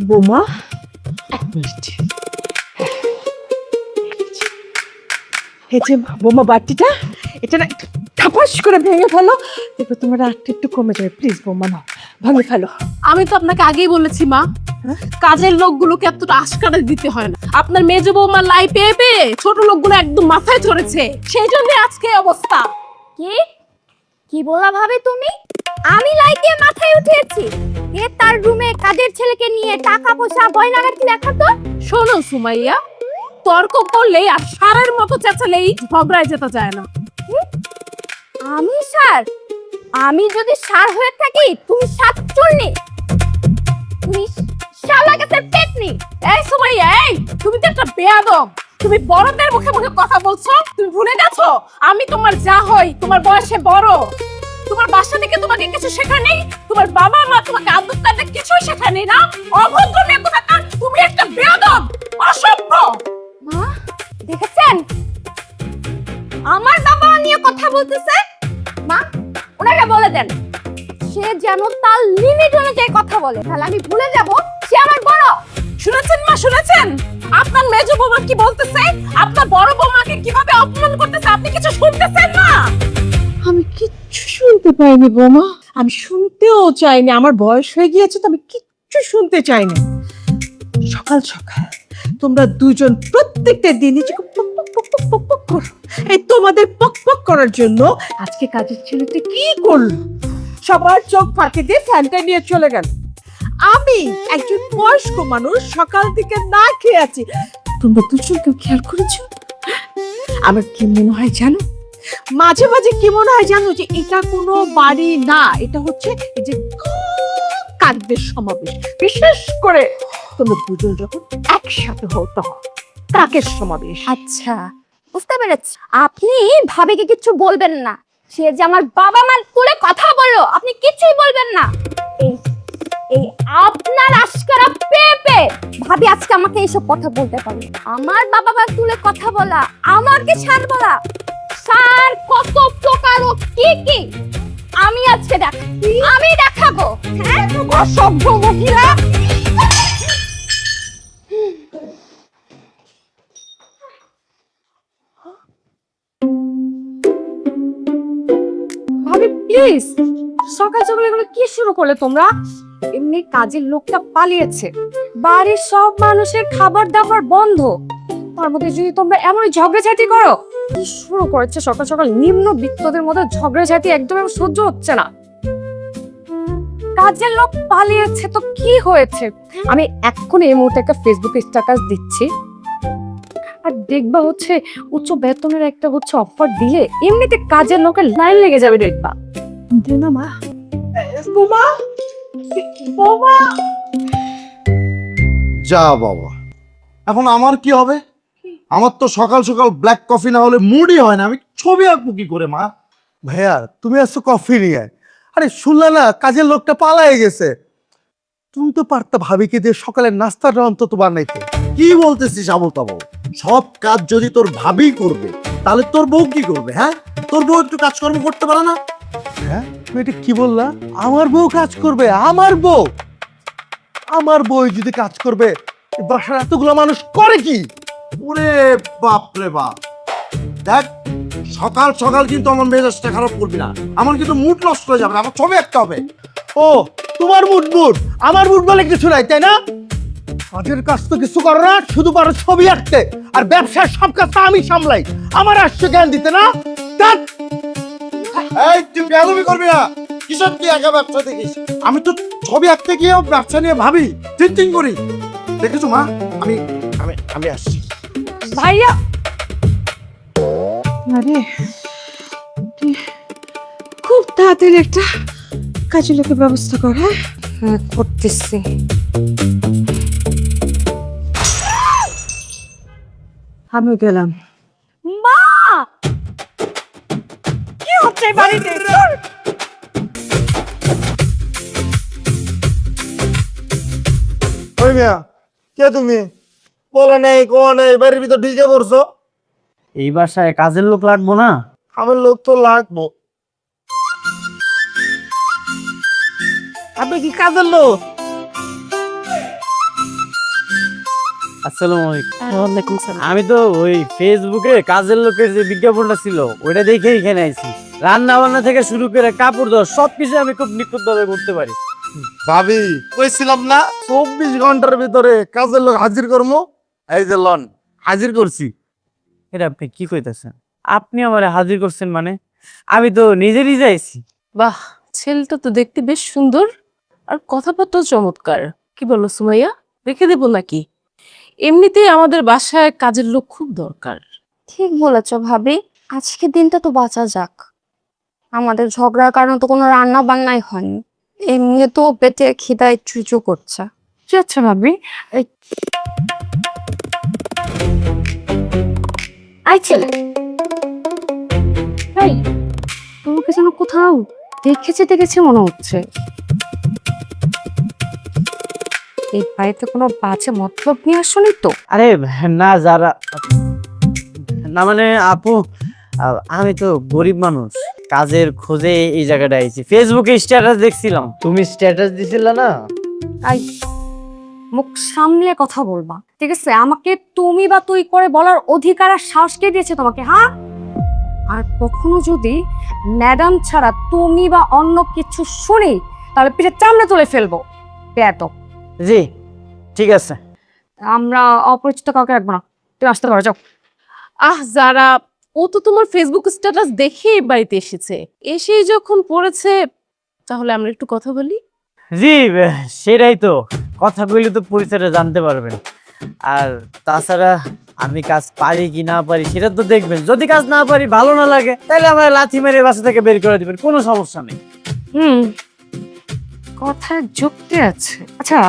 বৌমা, এক মিনিট। এই যে বোমা বাটিটা, এটা না ঠাপাস করে ভেঙে ফেলো, দেখো তোমার রাগটা একটু কমে যাবে। প্লিজ বোমা নাও, ভাঙে ফেলো। আমি তো আপনাকে আগেই বলেছি মা, কাজের লোকগুলোকে এতটা আশকারা দিতে হয় না। আপনার মেজ বৌমা লাই পেয়ে পেয়ে ছোট লোকগুলো একদম মাথায় চড়েছে, সেই জন্য আজকে এই অবস্থা। কি কি বলা ভাবে তুমি? আমি লাইকে মাথায় উঠেছি? এ তার রুমে কাজের ছেলেকে নিয়ে টাকা পয়সা গয়নাগাটি দেখাতো। শোনো সুমাইয়া, তর্ক করলেই আর সারের মতো চেঁচালেই ঝগড়ায় যেতে চায় না। আমি সার? আমি যদি সার হয়ে থাকি, তুমি সাতচুন্নি, তুমি শালা গাছের পেটনি। এই সুমাইয়া, এই তুমি তো একটা বেয়াদব। তুমি বড়দের মুখে মুখে কথা বলছো, তুমি ভুলে গেছো আমি তোমার যা হই, তোমার বয়সে বড়। তোমার বাসা থেকে তোমাকে কিছু শেখায়নি, তোমার বাবা মা তোমাকে আদব কায়দা কিছুই শেখায়নি না। অভদ্র মেয়ে কোথাকার, তুমি একটা বেয়াদব, অসভ্য। মা দেখেছেন আমার বাবা নিয়ে কথা বলতেছে? মা ওনাকে বলে দেন সে যেন তার লিমিট অনুযায়ী কথা বলে, তাহলে আমি ভুলে যাব সে আমার বড়। শুনেছেন মা, শুনেছেন আপনার মেজ বৌমা কি বলতেছে, আপনার বড় বৌমাকে কিভাবে অপমান করতেছে, আপনি কিছু শুনতেছেন না? আমি কিচ্ছু শুনতে পাইনি বোমা, আমি শুনতেও চাইনি। আমার বয়স হয়ে গিয়েছে তো আমি কিচ্ছু শুনতে চাইনি। সকাল সকাল তোমরা দুজন প্রত্যেকটা দিনই যে পক পক পক পক পক পক করো। এই তোমাদের পক পক করার জন্য আজকে কাজের ছেলেটা কি করলো, সবার চোখ ফাঁকি দিয়ে ফ্যানটা নিয়ে চলে গেল। আমি একজন বয়স্ক মানুষ, সকাল থেকে না খেয়ে আছি। তোমরা দুজন কেউ খেয়াল করেছো? আমার কি মনে হয় জানো, মাঝে মাঝে কি মনে হয় জানো, যে এটা কোনো বাড়ি না, এটা হচ্ছে এই যে কাকদের সমাবেশ। বিশেষ করে তোমরা দুজন যখন একসাথে হও তখন কাকের সমাবেশ। আচ্ছা বুঝতে পেরেছি, আপনি ভাবিকে কিছু বলবেন না। সে যে আমার বাবা মার তুলে কথা বললো, আপনি কিছুই বলবেন না। এই এই আপনার আশকারা পেপে ভাবি আজকে আমাকে এইসব কথা বলতে পারে। আমার বাবা মার তুলে কথা বলা, আমাকে সার বলা, সার কত প্রকার ও কি কি আমি আজকে আমি দেখাবো। হ্যাঁ অসভ্য মহিলা। ভাবি প্লিজ, সকাল সকাল এগুলো কি শুরু করলে তোমরা? এমনি কাজের লোকটা পালিয়েছে, বাড়ির সব মানুষের খাবার দাবার বন্ধ, তার মধ্যে যদি তোমরা এমনই ঝগড়াঝাটি করো। কি শুরু করেছে সকাল সকাল? নিম্ন বিত্তদের মধ্যে ঝগড়াঝাটি একদম সহ্য হচ্ছে না। কাজের লোক পালিয়েছে তো কি হয়েছে? আমি এক্ষুনি এই মুহূর্তে একটা ফেসবুকে স্ট্যাটাস দিচ্ছি, আর দেখবা হচ্ছে উচ্চ বেতনের একটা হচ্ছে অফার দিলে এমনিতে কাজের লোকের লাইন লেগে যাবে। দেখবা না মা, বোমা বোমা। যা বাবা, এখন আমার কি হবে? আমার তো সকাল সকাল ব্ল্যাক কফি না হলে মুডই হয় না। আমি ছবি আঁকবো কি করে মা? ভাইয়া তুমি আসছো কফি নিয়ে? আরে শুনলা না কাজের লোকটা পালায়ে গেছে। তুমি তো পারতা ভাবিকে দিয়ে সকালের নাস্তাটা অন্তত বানাইতে। কি বলতেছিস আবল তাবল? সব কাজ যদি তোর ভাবি করবে তাহলে তোর বউ কি করবে? হ্যাঁ, তোর বউ একটু কাজকর্ম করতে পারে না? হ্যাঁ তুমি এটা কি বললা? আমার বউ কাজ করবে? আমার বউ? আমার বউ যদি কাজ করবে এ বাসার এতগুলো মানুষ করে কি? ওরে বাপ রে বাপ, দেখ সকাল সকাল কিন্তু আমার মেজাজটা খারাপ করবি না। আমার কিন্তু মুড নষ্ট হয়ে যাবে, আমার ছবি আঁকতে হবে। ও তোমার মুড মুড, আমার মুড বলে কিছু নাই, তাই না? কাজের কাজ তো কিছু করো না, শুধু পারো ছবি আঁকতে। আর ব্যবসার সব কাজটা আমি সামলাই, আমার আসছে জ্ঞান দিতে না। ধ্যাৎ। এই তুই বেয়াদবি করবি না। কিসব কি একা ব্যবসা দেখিস? আমি তো ছবি আঁকতে গিয়েও ব্যবসা নিয়ে ভাবি, চিন্তিং করি। দেখেছো মা, আমি আমি আমি আসছি। ভাইয়া, আরে তুই খুব তাড়াতাড়ি একটা কাজের লোকের ব্যবস্থা কর। হ্যাঁ করতেছি। আমিও গেলাম। মা কি হচ্ছে এই বাড়িতে? ওই মিয়া, কে তুমি? বলে নেই কোয়া নেই, বাড়ির ভিতর ঢুকে পড়ছো। এই বাসায় কাজের লোক লাগবো না? আমার লোক তো লাগবো। আপনি কি কাজের লোক? আসসালামু আলাইকুম। ওয়ালাইকুম সালাম। আমি তো ওই ফেসবুকে কাজের লোকের যে বিজ্ঞাপনটা ছিল ওইটা দেখে এখানে আইছি। রান্না বান্না থেকে শুরু করে কাপড় ধোয়া সবকিছু আমি খুব নিখুঁতভাবে করতে পারি। ভাবি কইছিলাম না 24 ঘন্টার ভিতরে কাজের লোক হাজির করবো। এই যে লন হাজির করছি। এটা আপনি কি কইতেছেন? আপনি আমারে হাজির করছেন মানে? আমি তো নিজেরই যাইছি। বাহ, ছেলেটা তো দেখতে বেশ সুন্দর আর কথাবার্তাও চমৎকার। কি বলো সুমাইয়া, রেখে দেবো নাকি? এমনিতেই আমাদের বাসায় কাজের লোক খুব দরকার। ঠিক বলেছ ভাবি, আজকে দিনটা তো বাঁচা যাক। আমাদের ঝগড়ার কারণে তো কোনো রান্না বান্নাই হয়নি, এমনি তো পেটে খিদায় চুচু করছে। আচ্ছা ভাবি, আই ছেলে, এই তোমাকে যেন কোথাও দেখেছি মনে হচ্ছে। এই বাড়িতে কোনো বাজে মতলব নিয়ে আসনি তো? আরে না যারা, না মানে আপু, আমি তো গরিব মানুষ, কাজের খোঁজে এই জায়গাটা আইছি। ফেসবুকে স্ট্যাটাস দেখছিলাম, তুমি স্ট্যাটাস দিছিলা না? আই, মুখ সামলে কথা বলবা, ঠিক আছে? আমাকে তুমি বা তুই করে বলার অধিকার আর সাহস কে দিয়েছে তোমাকে, হ্যাঁ? আর কখনো যদি ম্যাডাম ছাড়া তুমি বা অন্য কিছু শুনি তাহলে পিঠে চামড়া তুলে ফেলবো। বেয়াদব। জি ঠিক আছে। আমরা অপরিচিত কাউকে রাখবো না, তুমি আসতে পারো, যাও। যারা, ও তো তোমার ফেসবুক স্ট্যাটাস দেখে এই বাড়িতে এসেছে। এসেই যখন পড়েছে, তাহলে আমরা একটু কথা বলি। জি সেটাই তো, কথা কইলে তো পরিচয়টা জানতে পারবেন। আর তাছাড়া আমি কাজ পারি কি না পারি সেটা তো দেখবেন। যদি কাজ না পারি, ভালো না লাগে, তাহলে আমার লাথি মেরে বাসা থেকে বের করে দিবেন, কোনো সমস্যা নেই। কথায় যুক্তি আছে। আচ্ছা,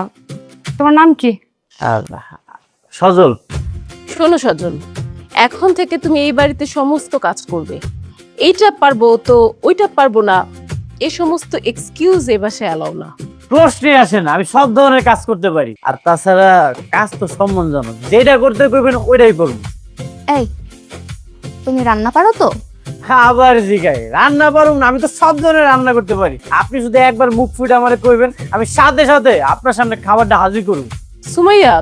তোমার নাম কি? আর সজল। শোনো সজল, এখন থেকে তুমি এই বাড়িতে সমস্ত কাজ করবে। এইটা পারবো তো ওইটা পারবো না, এই সমস্ত এক্সকিউজ এ বাসায় অ্যালাউ না। প্রশ্নে আসে না, আমি সব ধরনের কাজ করতে পারি। আর তাছাড়া কাজ তো সম্মানজনক, যেটা করতে কইবেন ওইটাই করবো। এই, তুমি রান্না পারো তো? আবার জিগাই রান্না পারুম না? আমি তো সব ধরনের রান্না করতে পারি। আপনি শুধু একবার মুখ ফুটে আমারে কইবেন, আমি সাথে সাথে আপনার সামনে খাবারটা হাজির করব। সুমাইয়া,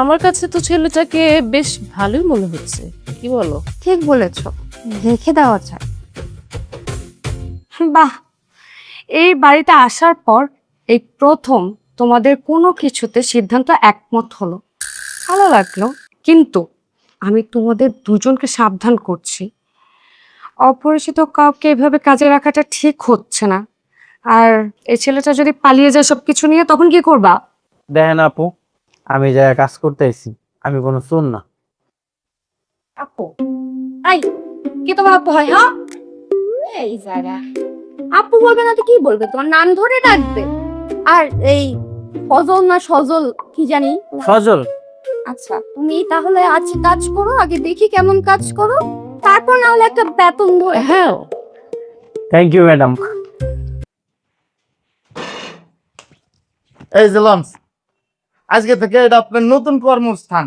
আমার কাছে তো ছেলেটাকে বেশ ভালোই মনে হচ্ছে, কি বলো? ঠিক বলেছ, রেখে দেওয়া যায়। বাহ, এই বাড়িতে আসার পর এই প্রথম তোমাদের কোনো কিছুতে সিদ্ধান্ত একমত হলো, ভালো লাগলো। কিন্তু আমি তোমাদের দুজনকে সাবধান করছি, অপরিচিত কাউকে এভাবে কাজে রাখাটা ঠিক হচ্ছে না। আর এই ছেলেটা যদি পালিয়ে যায় সবকিছু নিয়ে, তখন কি করবা? দেখেন আপু, আমি যা কাজ করতে আইছি, আমি কোনো চোর না। আপু? আই, কি তোমার আপু হয়? হ্যাঁ, এই জায়গা আপু বলবে না তো কি বলবে? তোমার নাম ধরে ডাকবে। আর এই ফজল না সজল কি জানি। সজল। আচ্ছা, তুমি তাহলে আজ কাজ করো, আগে দেখি কেমন কাজ করো, তারপর না হলে একটা বেতন ধরে। হ্যাঁ, থ্যাংক ইউ ম্যাডাম। এই যে লঞ্চ, আজকে থেকে এটা আপনার নতুন কর্মস্থান।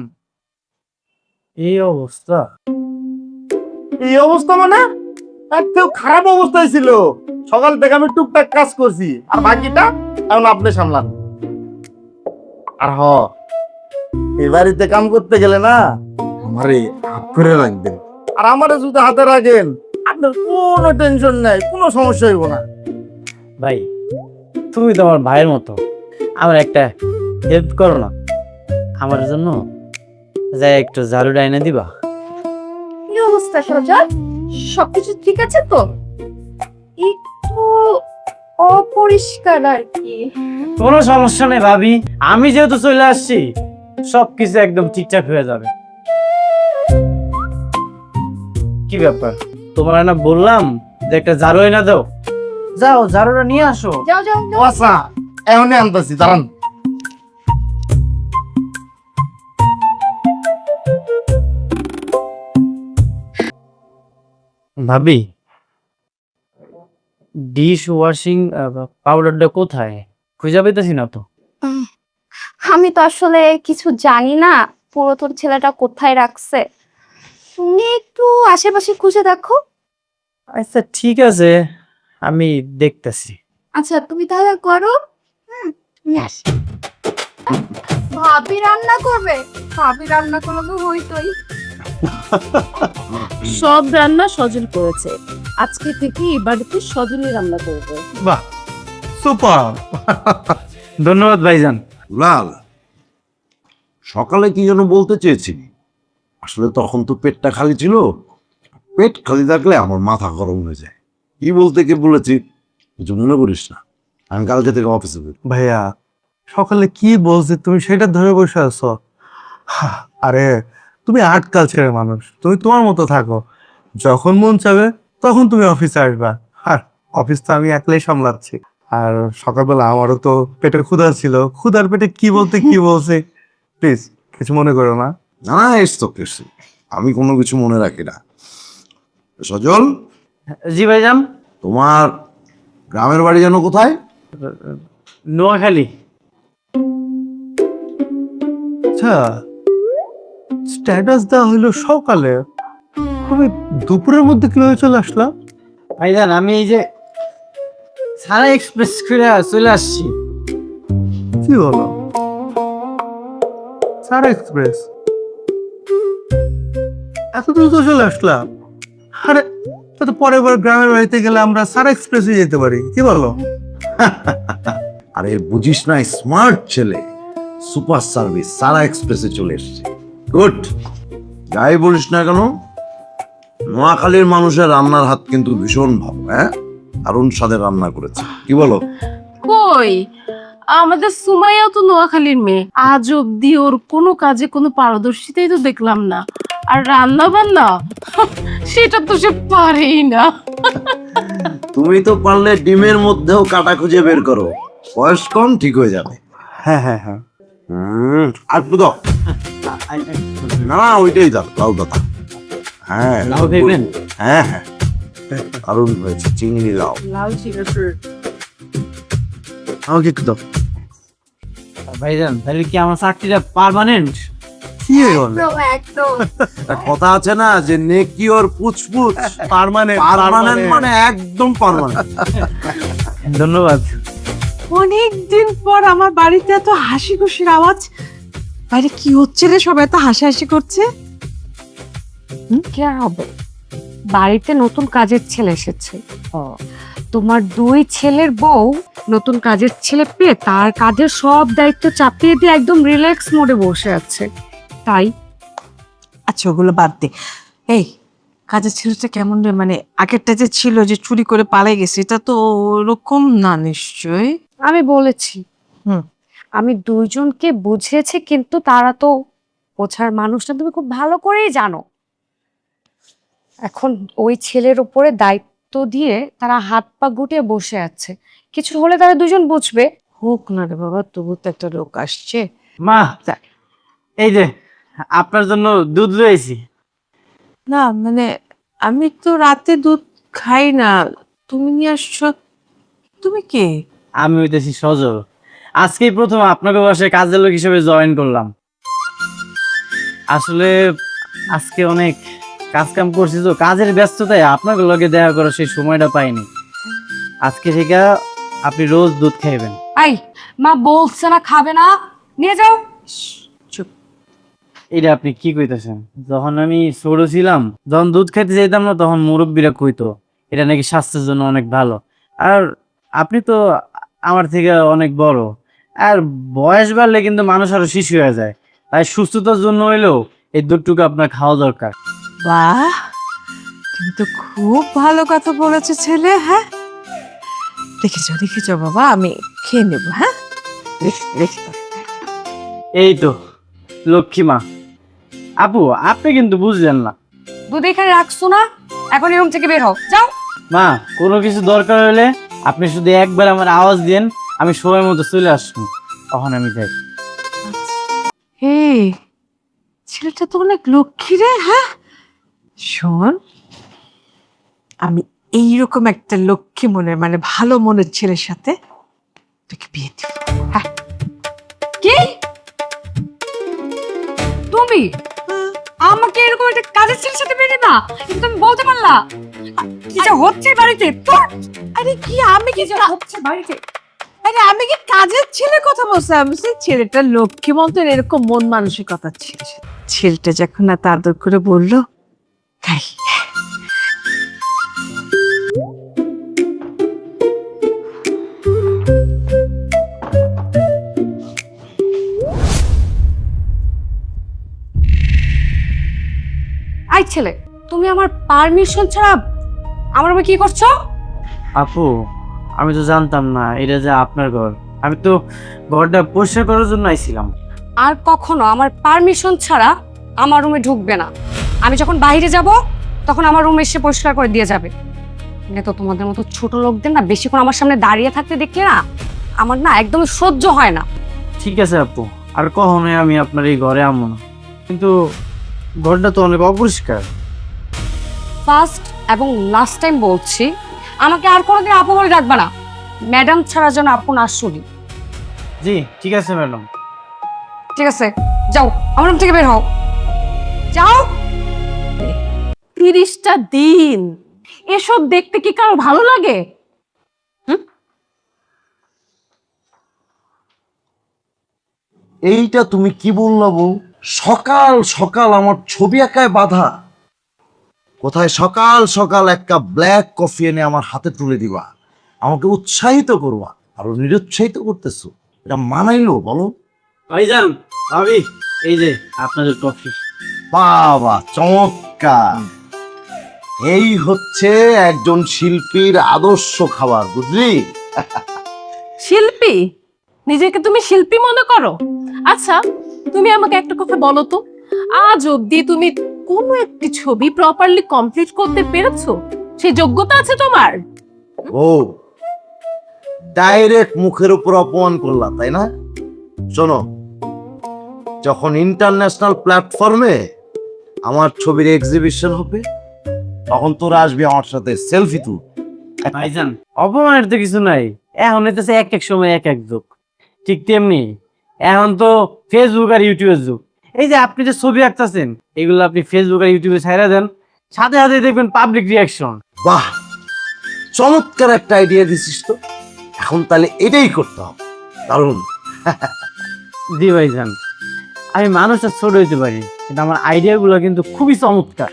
এই অবস্থা? এই অবস্থা মানে একদম খারাপ অবস্থায় ছিল। সকাল থেকে আমি টুকটাক কাজ করছি, আর বাকিটা এখন আপনি সামলান। আর এই বাড়িতে কাম করতে গেলে না আমারে হাত করে রাখবেন। আর আমারে যদি হাতে রাখেন, আপনার কোনো টেনশন নাই, কোনো সমস্যা হইব না। ভাই, তুমি তো আমার ভাইয়ের মতো, আমার একটা হেল্প করো না? আমার জন্য যাই একটু ঝাড়ু এনে দিবা? কি অবস্থা সজল? সবকিছু ঠিক আছে তো? একটু অপরিষ্কার আর কি। কোনো সমস্যা নেই ভাবি, আমি যেহেতু চলে আসছি, সবকিছু একদম ঠিকঠাক হয়ে যাবে। কি ব্যাপার, তোমার না বললাম যে একটা ঝাড়ু এনে দাও? যাও ঝাড়ুটা নিয়ে আসো। যাও যাও ও আচ্ছা, এখনই আনতেছি, দাঁড়ান। ভাবি, ডিশ ওয়াশিং পাউডারটা কোথায়? খুঁজে পেতেছি না তো। আমি তো আসলে কিছু জানি না পুরাতন ছেলেটা কোথায় রাখছে, তুমি একটু আশেপাশে খুঁজে দেখো। আচ্ছা ঠিক আছে, আমি দেখতেছি। আচ্ছা, তুমি তাহলে করো। আমি আসি। ভাবি রান্না করবে? ভাবি রান্না করলে তো হইতোই। সব রান্না সজল করেছে, আজকে থেকে এই বাড়িতে সজলই রান্না করবে। বাহ, সুপার। ধন্যবাদ ভাইজান। লাল, সকালে কি যেন বলতে চেয়েছি, আসলে তখন তো পেটটা খালি ছিল। পেট খালি থাকলে আমার মাথা গরম হয়ে যায়। কি বলতে কি বলেছি কিছু মনে করিস না, আমি কালকে থেকে অফিসে বের। ভাইয়া, সকালে কি বলছে তুমি সেটা ধরে বসে আছো? আরে তুমি আর্ট কালচারের মানুষ, তুমি তোমার মতো থাকো। যখন মন চাবে তখন তুমি অফিসে আসবা। আর অফিস তো আমি একলাই সামলাচ্ছি। আর সকালবেলা আমারও তো পেটে ক্ষুধা ছিল, ক্ষুধার পেটে কি বলতে কি বলছে, প্লিজ কিছু মনে করো না। না এসতো কেসি, আমি কোনো কিছু মনে রাখি না। সজল, জি ভাইজান। তোমার গ্রামের বাড়ি যেন কোথায়? নোয়াখালী। আচ্ছা, স্ট্যাটাস দেওয়া হইলো সকালে, তুমি দুপুরের মধ্যে কিভাবে চলে আসলাম? ভাইজান আমি এই যে সারা এক্সপ্রেস করে চলে আসছি। কি হলো? সারা এক্সপ্রেস এত দ্রুত চলে আসলাম? আরে তা তো পরের বার গ্রামের বাড়িতে গেলে আমরা সারা এক্সপ্রেসে যেতে পারি, কি বলো? আরে বুঝিস না, স্মার্ট ছেলে, সুপার সার্ভিস সারা এক্সপ্রেসে চলে এসছে। গুড। যাই বলিস না কেন, নোয়াখালীর মানুষের রান্নার হাত কিন্তু ভীষণ ভালো। হ্যাঁ, দারুণ স্বাদের রান্না করেছে, কি বলো? কই, আমাদের সুমাইয়াও তো নোয়াখালীর মেয়ে, আজ অব্দি ওর কোনো কাজে কোনো পারদর্শিতাই তো দেখলাম না। আর রান্না বান্না সেটা তো সে পারেই না। তুমি তো পারলে ডিমের মধ্যেও কাটা খুঁজে বের করো, বয়স কম ঠিক হয়ে যাবে। হ্যাঁ হ্যাঁ হ্যাঁ, আর একটু দাও। না না, ওইটাই দাও, লাউ দাও। হ্যাঁ লাউ খাইবেন? হ্যাঁ হ্যাঁ, দারুণ হয়েছে, চিংড়ি লাউ। আমাকে একটু দাও। ভাইজান তাহলে কি আমার চাকরিটা পার্মানেন্ট? কি হয়ে গেল? একদম একটা কথা আছে না যে নেকি ওর পুচপুচ, পার্মানেন্ট পার্মানেন্ট মানে একদম পার্মানেন্ট। ধন্যবাদ। অনেক দিন পর আমার বাড়িতে এত হাসি খুশির আওয়াজ। বাইরে কি হচ্ছে রে, সবাই এত হাসাহাসি করছে? কি আর হবে, বাড়িতে নতুন কাজের ছেলে এসেছে। তোমার দুই ছেলের বউ নতুন কাজের ছেলে পেয়ে তার কাঁধে সব দায়িত্ব চাপিয়ে দিয়ে একদম রিল্যাক্স মোডে বসে আছে। তাই আচ্ছা ওগুলো বাদ দে। এই কাজের ছেলেটা কেমন রে? মানে আগেরটা যে ছিল যে চুরি করে পালিয়ে গেছে, এটা তো ওরকম না নিশ্চয়ই? আমি বলেছি, হুম। আমি দুইজনকে বুঝিয়েছি, কিন্তু তারা তো বোঝার মানুষটা তুমি খুব ভালো করেই জানো। এখন ওই ছেলের উপরে দায়িত্ব দিয়ে তারা হাত পা গুটিয়ে বসে আছে, কিছু হলে তারা দুজন বুঝবে। হোক না রে বাবা, তবু তো একটা লোক আসছে। মা, এই যে আপনার জন্য দুধ লয়েছি। না মানে আমি তো রাতে দুধ খাই না, তুমি নিয়ে আসছো। তুমি কে? আমি হইতেছি সজল, আজকেই প্রথম আপনাকে বাসায় কাজের লোক হিসেবে জয়েন করলাম। আসলে আজকে অনেক কাজ কাম করছি তো, কাজের ব্যস্ততায় আপনাকে লগে দেখা করার সেই সময়টা পাইনি। আজকে থেকে আপনি রোজ দুধ খাইবেন। আই মা বলছে না খাবে না, নিয়ে যাও। চুপ। এটা আপনি কি কইতেছেন? যখন আমি ছোট ছিলাম, যখন দুধ খাইতে যাইতাম না, তখন মুরব্বীরা কইতো এটা নাকি স্বাস্থ্যের জন্য অনেক ভালো। আর আপনি তো আমার থেকে অনেক বড়, আর বয়স বাড়লে কিন্তু মানুষ আরো শিশু হয়ে যায়। তাই সুস্থতার জন্য হইলেও এই দুধটুকু আপনার খাওয়া দরকার। বাহ, তুমি তো খুব ভালো কথা বলেছো ছেলে। হ্যাঁ দেখেছো বাবা, আমি খেয়ে নেবো। হ্যাঁ রেখে দাও। এই তো লক্ষ্মী মা। আপু আপনি কিন্তু বুঝলেন না। দুধ এখানে রাখছো না, এখন এরকম থেকে বের হও, যাও। মা, কোনো কিছু দরকার হলে আপনি শুধু একবার আমার আওয়াজ দেন, আমি সময় মতো চলে আসবো, তখন আমি যাই। এই ছেলেটা তো অনেক লক্ষ্মী রে। হ্যাঁ শোন, আমি এইরকম একটা লক্ষ্মী মনের মানে ভালো মনের ছেলের সাথে তোকে বিয়ে দিব। হ্যাঁ কি তুমি আমাকে এরকম একটা কাজের ছেলের সাথে বেরিয়ে না, এটা তুমি বলতে পারলা? কি যে হচ্ছে বাড়িতে তোর? আরে কি আমি কি কি যে হচ্ছে বাড়িতে? আরে আমি কি কাজের ছেলের কথা বলছি? আমি বলছি ছেলেটা লক্ষ্মী মন্ত্রের এরকম মন মানসিকতা ছিল। ছেলেটা যখন এত আদর করে বললো তাই। আই ছেলে, তুমি আমার পারমিশন ছাড়া আমার রুমে কি করছো? আপু, আমি তো জানতাম না এটা যে আপনার ঘর। আমি তো ঘরটা পরিষ্কার করার জন্য আইছিলাম। আর কখনো আমার পারমিশন ছাড়া আমার রুমে ঢুকবে না। আমি যখন বাইরে যাব তখন আমার রুমে এসে পরিষ্কার করে দিয়ে যাবে। মানে তো তোমাদের মতো ছোট লোকদের না বেশিক্ষণ আমার সামনে দাঁড়িয়ে থাকতে দেখলে না আমার না একদম সহ্য হয় না। ঠিক আছে আপু, আর কখনোই আমি আপনার এই ঘরে আমো না। কিন্তু ঘরটা তো অনেক অপরিষ্কার। ফার্স্ট এবং লাস্ট টাইম বলছি, আমাকে আর কোনোদিন আপু বলে ডাকবে না। ম্যাডাম ছাড়া যেন আপু না শুনি। জি ঠিক আছে ম্যাডাম। ঠিক আছে, যাও আমার রুম থেকে বের হও, যাও। 30টা দিন এসব দেখতে কি কারো ভালো লাগে? এইটা তুমি কি বললা বউ? সকাল সকাল আমার ছবি আঁকায় বাধা? কোথায় সকাল সকাল এক কাপ ব্ল্যাক কফি এনে আমার হাতে তুলে দিবা, আমাকে উৎসাহিত করবা, আর নিরুৎসাহিত করতেছো? এটা মানাইলো বলো? ভাইজান, ভাবি, এই যে আপনাদের কফি। বাবা চমৎকার! এই হচ্ছে একজন শিল্পীর আদর্শ খাবার, বুঝলি? শিল্পী? নিজেকে তুমি শিল্পী মনে করো? আচ্ছা, তুমি আমাকে একটা কথা বলো তো, আজ অব্দি তুমি কোনো একটি ছবি প্রপারলি কমপ্লিট করতে পেরেছো? সেই যোগ্যতা আছে তোমার? ও ডাইরেক্ট মুখের উপর অপমান করলা, তাই না? শোনো, যখন ইন্টারন্যাশনাল প্ল্যাটফর্মে আমার ছবির এক্সিবিশন হবে তখন তোরা আসবি আমার সাথে সেলফি তুল। ভাইজান, অপমানের তো কিছু নাই। এখন হইতেছে এক এক সময় এক এক যুগ। ঠিক তেমনি এখন তো ফেসবুক আর ইউটিউবের যুগ। এই যে আপনি যে ছবি আঁকতেছেন, এগুলো আপনি ফেসবুক আর ইউটিউবে ছাইড়া দেন, সাথে সাথে দেখবেন পাবলিক রিয়াকশন। বাহ, চমৎকার একটা আইডিয়া দিছিস তো। এখন তাহলে এটাই করতে হবে। দারুণ। জি ভাইজান, আমি মানুষটা ছোট হইতে পারি, কিন্তু আমার আইডিয়া গুলো কিন্তু খুবই চমৎকার।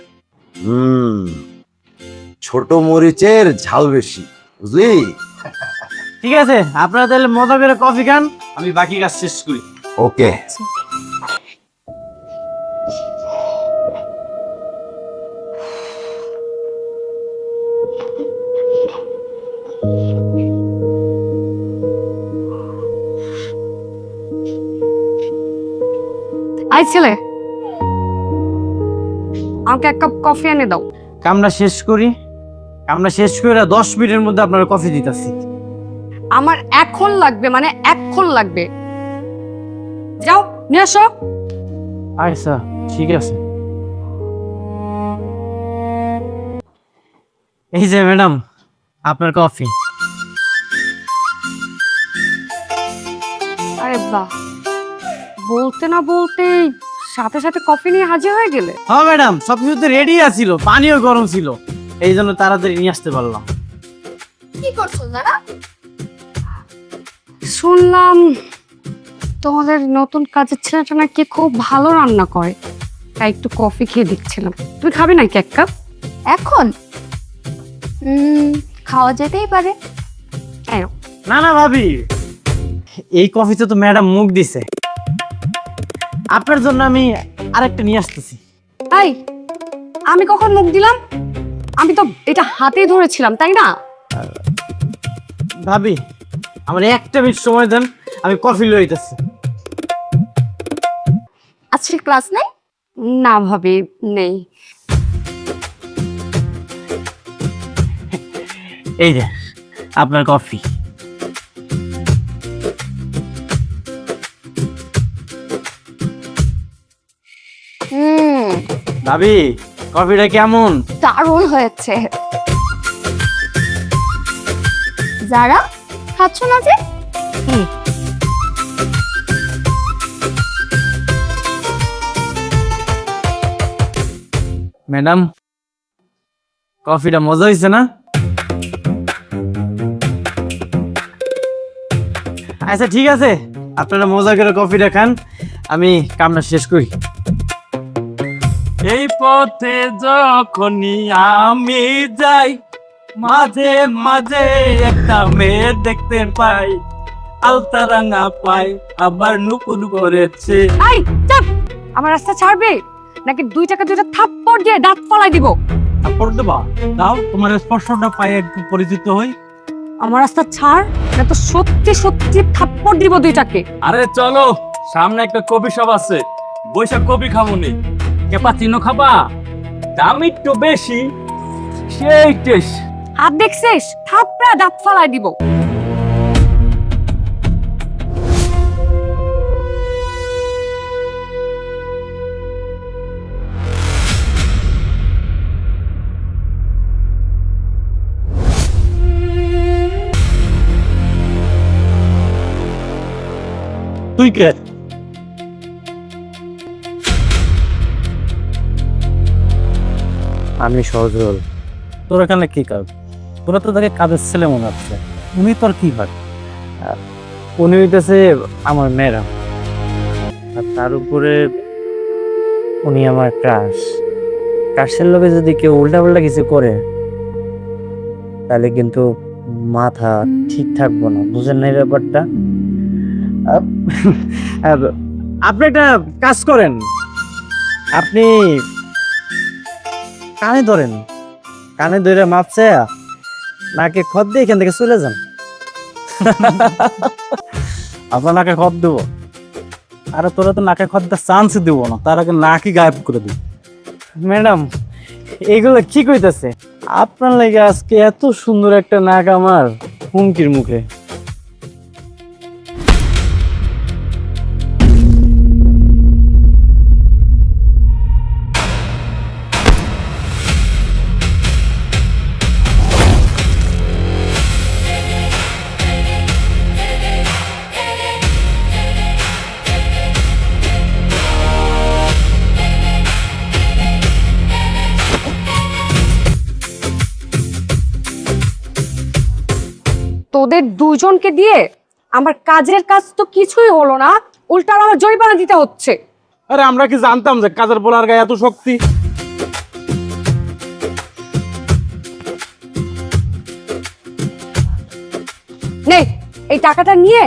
ছোট মরিচের ঝাল বেশি, বুঝলি? ঠিক আছে, আপনারা তাহলে মজা করে কফি খান, আমি বাকি কাজ শেষ করি। ওকে। আই ছেলে, আমাকে এক কাপ কফি এনে দাও। কামটা শেষ করি, কামটা শেষ করে 10 মিনিটের মধ্যে আপনারা কফি দিতেছি। আমার এখন লাগবে, মানে এখন লাগবে। যাও নিয়ে আসো। আচ্ছা ঠিক আছে। এই যে ম্যাডাম, আপনার কফি। আরে বাহ, বলতে না বলতেই সাথে সাথে কফি নিয়ে হাজির হয়ে গেলে। হ্যাঁ ম্যাডাম, সবকিছু তো রেডি আছিল, পানিও গরম ছিল, এই জন্য তাড়াতাড়ি নিয়ে আসতে পারলাম। কি করছো দাদা? শুনলাম তোমাদের নতুন কাজের ছেলেটা নাকি খুব ভালো রান্না করে, তাই একটু কফি খেয়ে দিচ্ছিলাম। তুমি খাবে নাকি এক কাপ? এখন খাওয়া যেতেই পারে। এই, না না ভাবি, এই কফিতে তো ম্যাডাম মুখ দিছে, আপনার জন্য আমি আরেকটা নিয়ে আসতেছি। এই, আমি কখন মুখ দিলাম? আমি তো এটা হাতেই ধরেছিলাম, তাই না? ভাবি, আমার একটা মিনিট সময় দেন, আমি কফি লইতেছি। আজকে ক্লাস নাই? না ভাবি, নেই। এই যে আপনার কফি। ভাবি, কফিটা কেমন? দারুণ হয়েছে। যারা খাচ্ছ না যে? ম্যাডাম, কফিটা মজা হয়েছে না? আচ্ছা ঠিক আছে, আপনারা মজা করে কফিটা খান, আমি কামনা শেষ করি। এই পথে যখনই আমি যাই, মাঝে মাঝে একটা মেয়ে দেখতে পাই, আলতা রাঙা পাই, আবার নুপুর করেছে। এই চাপ, আমার রাস্তা ছাড়বে নাকি 2 টাকা 2টা থাপ্পড় দিয়ে দাঁত ফলাই দিব? তারপর দেবা দাও, তোমার স্পর্শটা পায়ে একটু পরিচিত হই। আমার রাস্তা ছাড়, না তো সত্যি সত্যি থাপ্পড় দিব 2 টাকে। আরে চলো, সামনে একটা কফি শপ আছে, বৈশাখ কফি খামুনি। ক্যাপাচিনো খাবা? দাম একটু বেশি, সেই টেস্ট। হাত দেখছিস? থাপ্পড়া দাঁত ফলাই দিব। তুই কে? আমি সজল। তোর এখানে কি কাজ? তোরা তো তাকে কাজের ছেলে মনে হচ্ছে, উনি তোর কি হয়? উনি হইতেছে আমার ম্যাডাম, আর তার উপরে উনি আমার ক্রাশ। ক্রাশের লোকে যদি কেউ উল্টা পাল্টা কিছু করে তাহলে কিন্তু মাথা ঠিক থাকবো না, বুঝেন না এই ব্যাপারটা? আপনি একটা কাজ করেন, আপনি কানে ধরেন, কানে ধরে মাপছে নাকে খত দিয়ে এখান থেকে চলে যান। আপনার নাকে খত দেবো? আরে তোরা তো নাকে খত দেওয়ার চান্স দিব না, তার আগে নাকি গায়েব করে দিই। ম্যাডাম এগুলো কি কইতাছে? আপনার লাগে আজকে এত সুন্দর একটা নাক আমার হুমকির মুখে। তোদের দুজনকে দিয়ে আমার কাজের কাজ তো কিছুই হলো না, উল্টা আমার জরিমানা দিতে হচ্ছে। আরে আমরা কি জানতাম যে কাজের পোলার গায়ে এত শক্তি? নে এই টাকাটা নিয়ে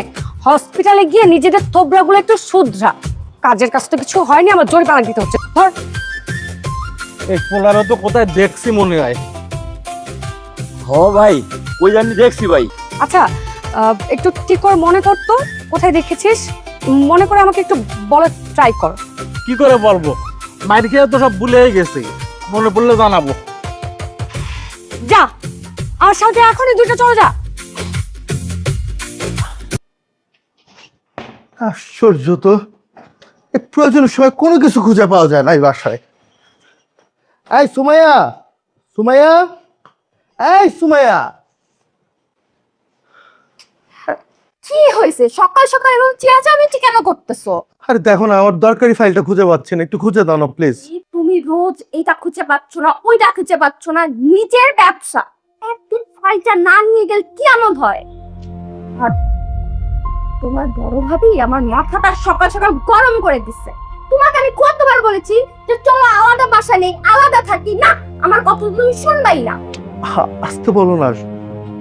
হসপিটালে গিয়ে নিজেদের থোবড়াগুলো একটু শুধরা। কাজের কাজ তো কিছু হয়নি, আমার জরিমানা দিতে হচ্ছে। ধর। এই পোলারও তো কোথায় দেখছি মনে হয়। হ ভাই, ওই জানি দেখছি ভাই। আচ্ছা একটু ঠিক করে মনে কর তো কোথায় দেখেছিস, মনে করে আমাকে একটু বলে ট্রাই কর। কি করে বলবো, মায়ের খেয়ে তো সব ভুলেই গেছি, মনে পড়লে জানাবো। যা আমার সাথে এখনই 2টা চলে যা। আশ্চর্য তো, এই প্রয়োজনের সময় কোনো কিছু খুঁজে পাওয়া যায় না এই বাসায়। এই সুমাইয়া, সুমাইয়া, এই সুমাইয়া। কি হয়েছে সকাল সকাল এরকম চেঁচামেচি কেন করতেছো? আরে দেখো না, আমার দরকারি ফাইলটা খুঁজে পাচ্ছি না, একটু খুঁজে দাও না প্লিজ। তুমি রোজ এইটা খুঁজে পাচ্ছ না, ওইটা খুঁজে পাচ্ছ না, নিজের ব্যবসা একদিন ফাইলটা না নিয়ে গেলে কি আনন্দ হয়? আর তোমার বড় ভাবি আমার মাথাটা সকাল সকাল গরম করে দিচ্ছে। তোমাকে আমি কতবার বলেছি যে চলো আলাদা বাসা নেই, আলাদা থাকি, না আমার কথা তুমি শুনবাই না। আসতে বলো না,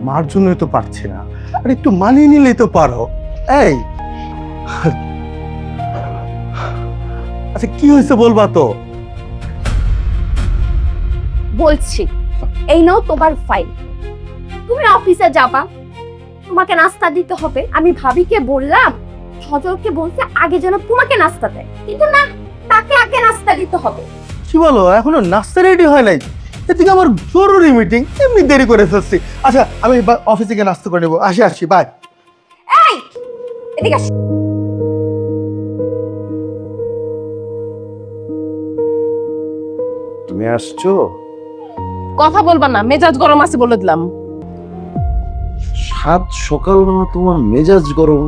মার জন্যই তো পারছি না, আর একটু মানিয়ে নিলেই তো পারো। এই আচ্ছা কি হয়েছে বলবা তো? বলছি, এই নাও তোমার ফাইল। তুমি অফিসে যাবা, তোমাকে নাস্তা দিতে হবে। আমি ভাবিকে বললাম, সজলকে বলছে আগে যেন তোমাকে নাস্তা দেয়, কিন্তু না, তাকে আগে নাস্তা দিতে হবে। কি বলো, এখনো নাস্তা রেডি হয় নাই? এদিকে আমার জরুরি মিটিং, এমনি দেরি করে ফেলছি। আচ্ছা আমি অফিসে গিয়ে নাস্তা করে নেবো, আসছি, বাই। এই এদিকে আসো। তুমি আসছো? কথা বলবা না, মেজাজ গরম আছে বলে দিলাম। সাত সকালবেলা তোমার মেজাজ গরম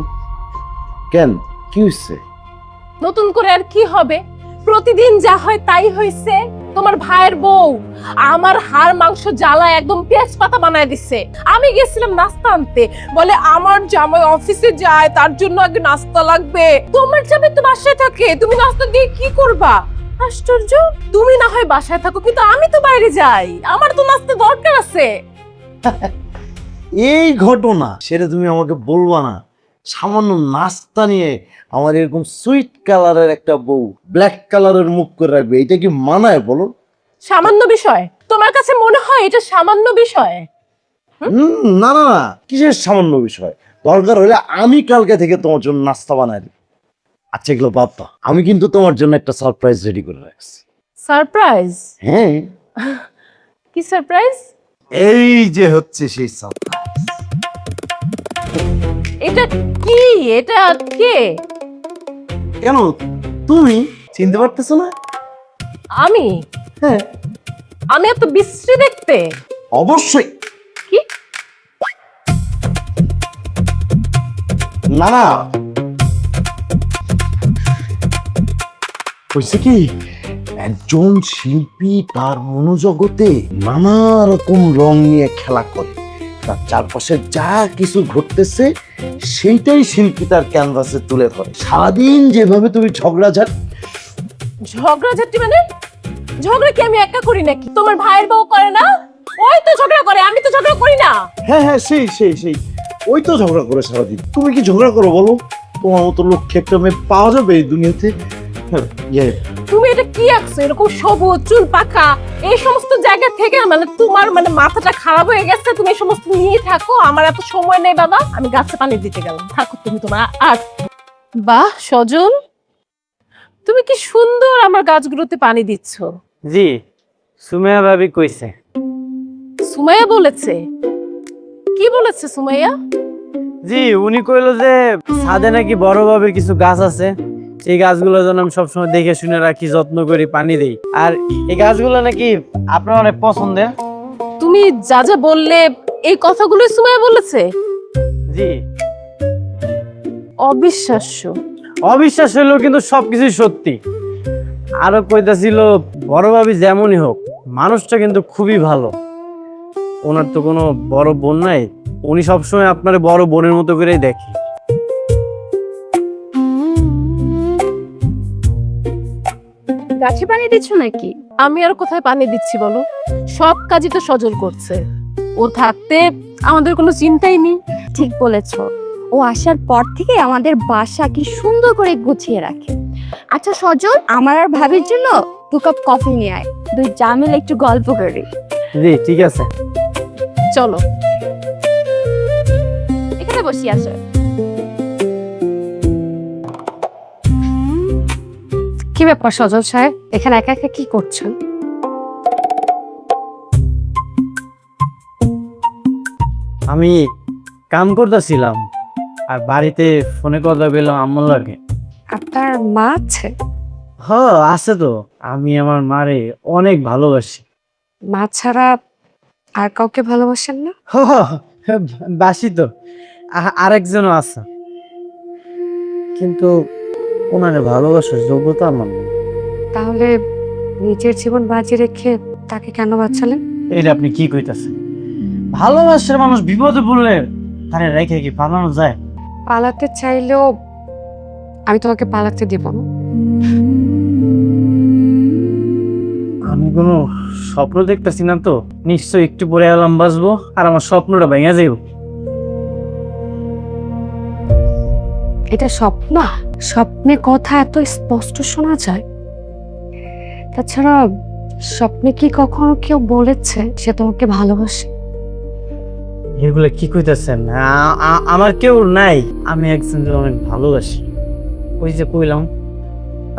কেন? কি হয়েছে? নতুন করে আর কি হবে, প্রতিদিন যা হয় তাই হয়েছে। তোমার ভাইয়ের বউ আমার হাড় মাংস জ্বালা একদম পেঁয়াজ পাতা বানায় দিচ্ছে। আমি গেছিলাম নাস্তা আনতে, বলে আমার জামাই অফিসে যায়, তার জন্য আগে নাস্তা লাগবে। তোমার জামাই তো বাসায় থাকে, তুমি নাস্তা দিয়ে কি করবা? আশ্চর্য, তুমি না হয় বাসায় থাকো, কিন্তু আমি তো বাইরে যাই, আমার তো নাস্তা দরকার আছে। এই ঘটনা সেটা তুমি আমাকে বলবা না? সামান্য নাস্তা নিয়ে আমার এরকম সুইট কালারের একটা বউ ব্ল্যাক কালারের মুখ করে রাখবে, এটা কি মানায় বলো? সামান্য বিষয় তোমার কাছে মনে হয় এটা সামান্য বিষয়? না না না, কিসের সামান্য বিষয়? দরকার হলে আমি কালকে থেকে তোমার জন্য নাস্তা বানাই দিই। আচ্ছা এগুলো বাপ্পা, আমি কিন্তু তোমার জন্য একটা সারপ্রাইজ রেডি করে রাখছি। সারপ্রাইজ? হ্যাঁ, কি সারপ্রাইজ? এই যে হচ্ছে সেই সারপ্রাইজ। এটা কি? এটা কে? কেন তুমি চিনতে পারতেছো না? আমি? হ্যাঁ, আমি এত বিশ্রী দেখতে? অবশ্যই। কি? না না, হয়েছে কি, একজন শিল্পী তার মনোজগতে নানা রকম রং নিয়ে খেলা করে। তার চারপাশে যা কিছু ঘটতেছে সেইটাই শিল্পী তার ক্যানভাসে তুলে ধরে। সারাদিন যেভাবে তুমি ঝগড়াঝাটি মানে? ঝগড়া কি আমি একা করি নাকি? তোমার ভাইয়ের বউ করে না? ওই তো ঝগড়া করে, আমি তো ঝগড়া করি না। হ্যাঁ হ্যাঁ, সেই সেই সেই ওই তো ঝগড়া করে সারাদিন। তুমি কি ঝগড়া করো বলো? তোমার মতো লক্ষ্যে একটা মেয়ে পাওয়া যাবে এই দুনিয়াতে? হ্যাঁ, তুমি এটা কি আঁকছো? এরকম সবুজ চুল পাকা এই সমস্ত জায়গা থেকে মানে তোমার মানে মাথাটা খারাপ হয়ে গেছে? তুমি এই সমস্ত নিয়ে থাকো, আমার এত সময় নেই বাবা। আমি গাছে পানি দিতে গেলাম, থাকো তুমি তোমার। আর বাহ সজল, তুমি কি সুন্দর আমার গাছগুলোতে পানি দিচ্ছ। জি, সুমাইয়া ভাবি কইছে। সুমাইয়া বলেছে? কি বলেছে সুমাইয়া? জি, উনি কইলো যে ছাদে নাকি বড় ভাবের কিছু গাছ আছে, সেই গাছগুলো যেন আমি সবসময় দেখে শুনে রাখি, যত্ন করি, পানি দেই। আর এই গাছগুলো নাকি আপনার অনেক পছন্দের। তুমি যা যা বললে এই কথাগুলোই সুমাইয়া বলেছে? জি। অবিশ্বাস্য। অবিশ্বাস হইলেও কিন্তু সবকিছুই সত্যি। আরো কইতাছিল বড় ভাবি যেমনই হোক মানুষটা কিন্তু খুবই ভালো। ওনার তো কোনো বড় বোন নাই, উনি সবসময় আপনার বড় বোনের মতো করেই দেখে। গাছে পানি দিচ্ছ নাকি? আমি আর কোথায় পানি দিচ্ছি বলো? সব কাজই তো সজল করছে, ও থাকতে আমাদের কোনো চিন্তাই নেই। ঠিক বলেছো, ও আসার পর থেকে আমাদের বাসা কি সুন্দর করে গুছিয়ে রাখে। আচ্ছা সজল, আমার আর ভাবির জন্য 2 কাপ কফি নিয়ে আয়, 2 জামিল একটু গল্প করি। জি ঠিক আছে, চলো। এখানে বসি আসো। কি ব্যাপার সজল সাহেব, এখানে একা একা কি করছেন? আমি কাম করতেছিলাম আর বাড়িতে ফোনে কথা বললাম আম্মুর লাগে। আপনার মা আছে? হ্যাঁ আছে তো, আমি আমার মারে অনেক ভালোবাসি। মা ছাড়া আর কাউকে ভালোবাসেন না? বাসি তো, আরেকজনও আছে, কিন্তু ওনার ভালোবাসার যোগ্যতা আমার নেই। তাহলে নিজের জীবন বাজি রেখে তাকে কেন বাঁচালেন? এটা আপনি কি কইতাছেন? ভালোবাসার মানুষ বিপদে পড়লে তারে রেখে কি পালানো যায়? পালাতে চাইলেও আমি তোমাকে পালাতে দিব না। আমি কোনো স্বপ্ন দেখতেছি না তো, নিশ্চয় একটু পরে এলাম বাঁচবো আর আমার স্বপ্নটা ভেঙে যাইব। এটা স্বপ্ন? স্বপ্নে কথা এত স্পষ্ট শোনা যায়? তাছাড়া স্বপ্নে কি কখনো কেউ বলেছে সে তোমাকে ভালোবাসে? এগুলো কি কইতাছেন? আমার কেউ নাই, আমি একজনকে অনেক ভালোবাসি। ওই যে কইলাম,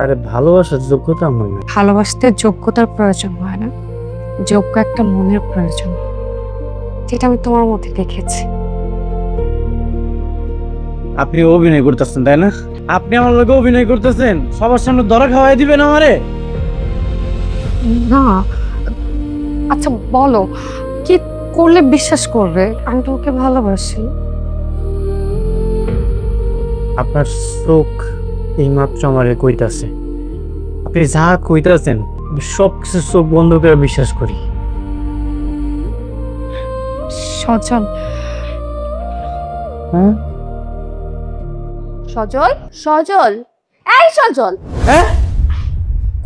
আরে ভালোবাসার যোগ্যতা আমার নাই। ভালোবাসতে যোগ্যতার প্রয়োজন হয় না, যোগ্য একটা মনের প্রয়োজন, যেটা আমি তোমার মধ্যে দেখেছি। আপনি অভিনয় করতেছেন তাই না? আপনি আমার লোকে অভিনয় করতেছেন, সবার সামনে ধরা খাওয়াই দিবেন আমারে? না, আচ্ছা বলো কি করলে বিশ্বাস করবে আমি তোমাকে ভালোবাসি? আপনার চোখ এইমাত্র আমারে কইতাছে, আপনি যা কইতাছেন আমি সব কিছু চোখ বন্ধ করে বিশ্বাস করি। সজল, হ্যাঁ সজল, সজল, এই সজল, হ্যাঁ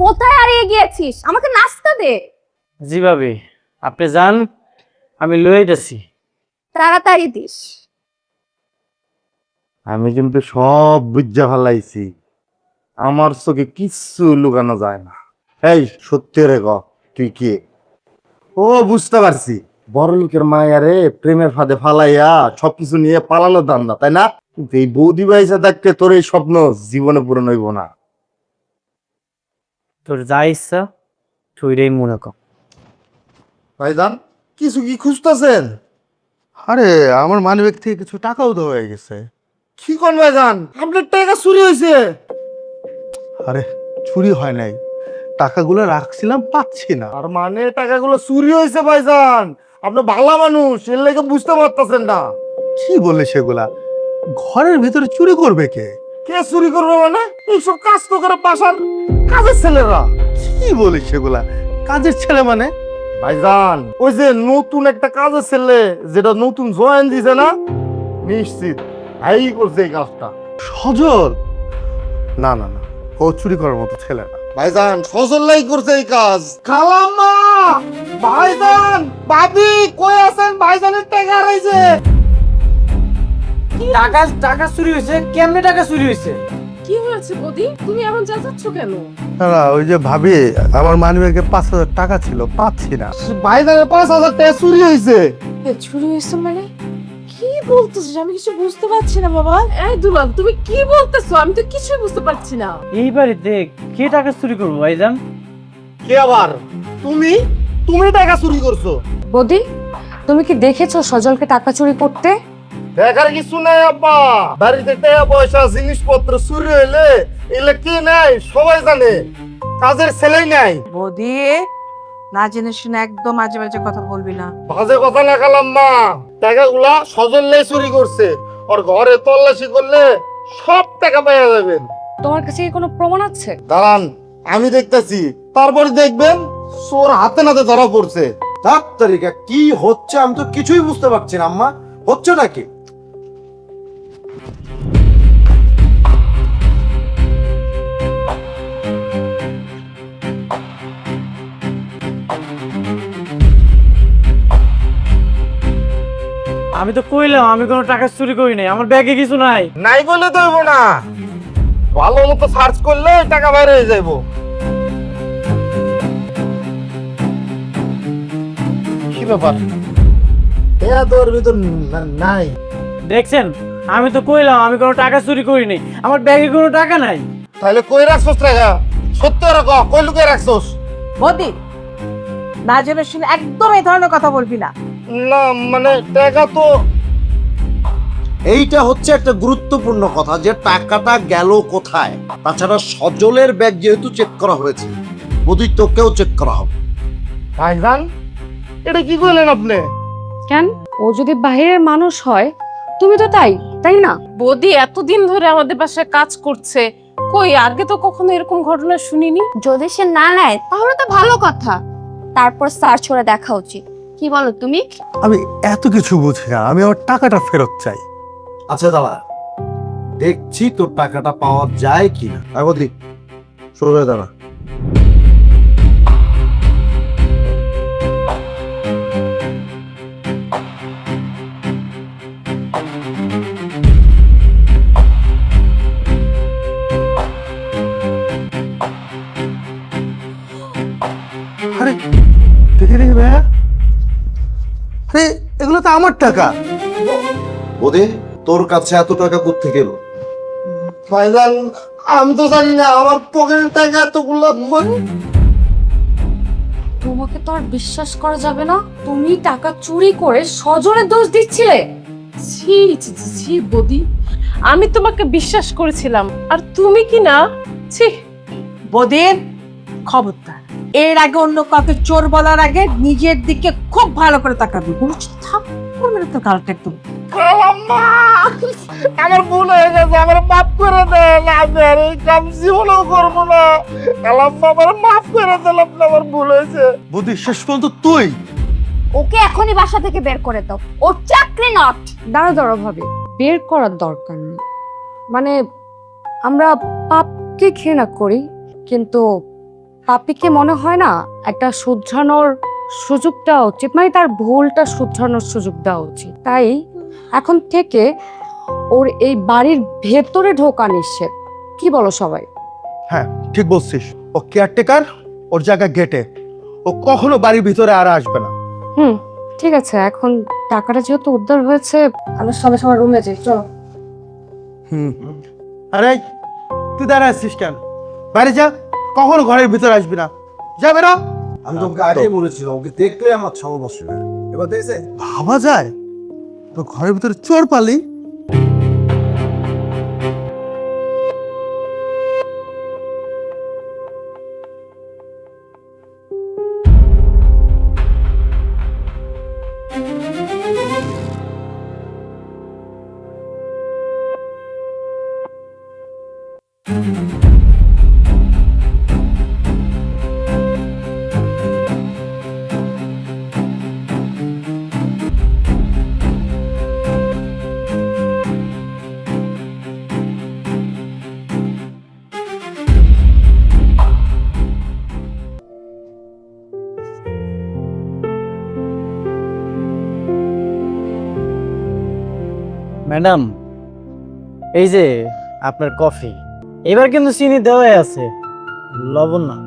কোথায় হারিয়ে গিয়েছিস? আমাকে নাস্তা দে। জি ভাবি, আপনি যান, আমি লয়ে যাচ্ছি। তাড়াতাড়ি দিস। আমি কিন্তু সব বুঝা ফেলাইছি, আমার চোখে কিচ্ছু লুকানো যায় না। এই সত্যি রে গ, তুই কে? ও বুঝতে পারছি, বড় লোকের মায়ারে প্রেমের ফাঁদে ফালাইয়া সবকিছু নিয়ে পালানো ধান্দা, তাই না? কিন্তু এই বৌদি বাইসা থাকতে তোর এই স্বপ্ন জীবনে পূরণ হইব না। তোর যা ইচ্ছা তুই রে মনে কর। ভাইজান, কিছু কি খুঁজতেছেন? আরে আমার মানিব্যাগ থেকে কিছু টাকাও দেওয়া হয়ে গেছে। কি কোন ভাইজান, আপনার টাকা চুরি হয়েছে? আরে চুরি হয় নাই, টাকাগুলো রাখছিলাম, পাচ্ছি না। আর মানে টাকাগুলো চুরি হয়েছে ভাইজান, আপনি ভালো মানুষ, এর লেগে বুঝতে পারতেছেন না। কি বলে সেগুলা? ঘরের ভিতরে চুরি করবে কে? কে চুরি করবে মানে? এইসব কাজ তো করে বাসার কাজের ছেলেরা। কি বলে সেগুলা? কাজের ছেলে মানে? ভাইজান, ওই যে নতুন একটা কাজের ছেলে যেটা নতুন জয়েন দিছে না, নিশ্চিত ভাই করছে এই কাজটা। সজল? না না না, ও চুরি করার মতো ছেলে না। ভাইজান, ফজল্লাই করছে এই কাজ। খালাম্মা, ভাইজান, ভাবি কই আছেন? ভাইজানের টাকা হারাইছে। টাকা টাকা চুরি হয়েছে? কেমনে টাকা চুরি হয়েছে? কি হয়েছে বৌদি? তুমি এমন যাচ্ছ কেন? না ওই যে ভাবি, আমার মানিব্যাগে 5,000 টাকা ছিল, পাচ্ছি না। ভাইজানের 5,000 টাকা চুরি হয়েছে। চুরি হয়েছে মানে? কি বলতেছিস? আমি কিছু বুঝতে পারছি না বাবা। এই দুলাল, তুমি কি বলতেছো? আমি তো কিছুই বুঝতে পারছি না। এই বাড়িতে কে টাকা চুরি করবো ভাইজান? কে আবার? তুমি তুমি টাকা চুরি করছো? বৌদি, তুমি কি দেখেছো সজলকে টাকা চুরি করতে? দেখার কিছু নাই আব্বা, বাড়িতে টাকা পয়সা জিনিসপত্র চুরি হইলে এগুলো কি নাই সবাই জানে, কাজের ছেলেই নাই। বৌদি, না জেনে শুনে একদম মাঝে মাঝে কথা বলবি না। বাজে কথা না খালাম্মা, টাকাগুলা সজললে চুরি করছে, ওর ঘরে তল্লাশি করলে সব টাকা পাওয়া যাবেন। তোমার কাছে কি কোনো প্রমাণ আছে? দাঁড়ান, আমি দেখতেছি, তারপরে দেখবেন চোর হাতে নাতে ধরা পড়ছে। তারিকা কি হচ্ছে আমি তো কিছুই বুঝতে পারছি না আম্মা, হচ্ছে নাকি? আমি তো কইলাম আমি কোনো টাকা চুরি করি নাই, আমার ব্যাগে কিছু নাই। নাই বলে তো হইব না, ভালো মতো সার্চ করলে টাকা বাইরে হয়ে যাইব। কি ব্যাপার? এরা তোর ভিতর নাই। দেখছেন, আমি তো কইলাম আমি কোনো টাকা চুরি করি নাই, আমার ব্যাগে কোনো টাকা নাই। তাহলে কই রাখছস টাকা? সত্য রাখ, কই লুকিয়ে রাখছস? বৌদি, না জেনে শুনে একদম এই ধরনের কথা বলবি না। না মানে টাকা তো, এইটা হচ্ছে একটা গুরুত্বপূর্ণ কথা যে টাকাটা গেল কোথায়। তাছাড়া সজলের ব্যাগ যেহেতু চেক করা হয়েছে, বোধহয় তোকেও চেক করা হবে। ভাইজান এটা কি কইলেন আপনি? কেন? ও যদি বাইরের মানুষ হয়, তুমি তো তাই না? বৌদি এতদিন ধরে আমাদের বাসায় কাজ করছে, কই আগে তো কখনো এরকম ঘটনা শুনিনি। যদি সে না নেয় তাহলে তো ভালো কথা, তারপর সার্চ করে দেখা উচিত। কি বলো তুমি? আমি এত কিছু বুঝি না, আমি আমার টাকাটা ফেরত চাই। আচ্ছা দাদা, দেখছি তোর টাকাটা পাওয়া যায় কিনা। আগদি সোজা দাঁড়া। আরে দেখে ভাইয়া, আরে এগুলো তো আমার টাকা। বোধে তোর কাছে এত টাকা কোত্থেকে এলো? ভাইজান আমি তো জানি না, আমার পকেটের টাকা এতগুলো। তোমাকে তো আর বিশ্বাস করা যাবে না। তুমি টাকা চুরি করে সজলের দোষ দিচ্ছিলে। ছি ছি ছি, ছি বৌদি, আমি তোমাকে বিশ্বাস করেছিলাম আর তুমি কি না। ছি। বৌদির খবরদার, এর আগে অন্য কাউকে চোর বলার আগে নিজের দিকে খুব ভালো করে তাকাবি। থাপ্পড় মেরে তো গালটা একদম আম্মা আমার ভুল হয়ে গেছে, আমার মাফ করে দেন, আমি আর এই কাম জীবনেও করবো না। আম্মা আমার মাফ করে দিলাম, আমার ভুল হয়েছে। বুদ্ধি শেষ পর্যন্ত তুই ওকে এখনই বাসা থেকে বের করে দাও, ওর চাকরি নট। দাঁড়া দাঁড়া ভাবি, বের করার দরকার নেই। মানে আমরা পাপকে ঘৃণা করি, কিন্তু পাপিকে মনে হয় না একটা শুধরানোর সুযোগ দেওয়া উচিত, মানে তার ভুলটা শুধরানোর সুযোগ দেওয়া উচিত। তাই এখন থেকে ওর এই বাড়ির ভেতরে ঢোকা নিষেধ। কি বলো সবাই? হ্যাঁ ঠিক বলছিস, ও কেয়ারটেকার, ওর জায়গায় গেটে, ও কখনো বাড়ির ভিতরে আর আসবে না। ঠিক আছে, এখন টাকাটা যেহেতু উদ্ধার হয়েছে, আমরা সবাই সবার রুমে যাই, চলো। আরে তুই দাঁড়া আছিস কেন? বাইরে যা, কখনো ঘরের ভিতরে আসবি না, যা বেরো। আমি তোমাকে আগেই বলেছিলাম, ওকে দেখলে আমার ছাও বসে না। এবার দেখছে ভাবা যায় তো ঘরের ভিতরে চোর পালি? ম্যাডাম, এই যে আপনার কফি, এবার কিন্তু চিনি দেওয়াই আছে, লবণ না।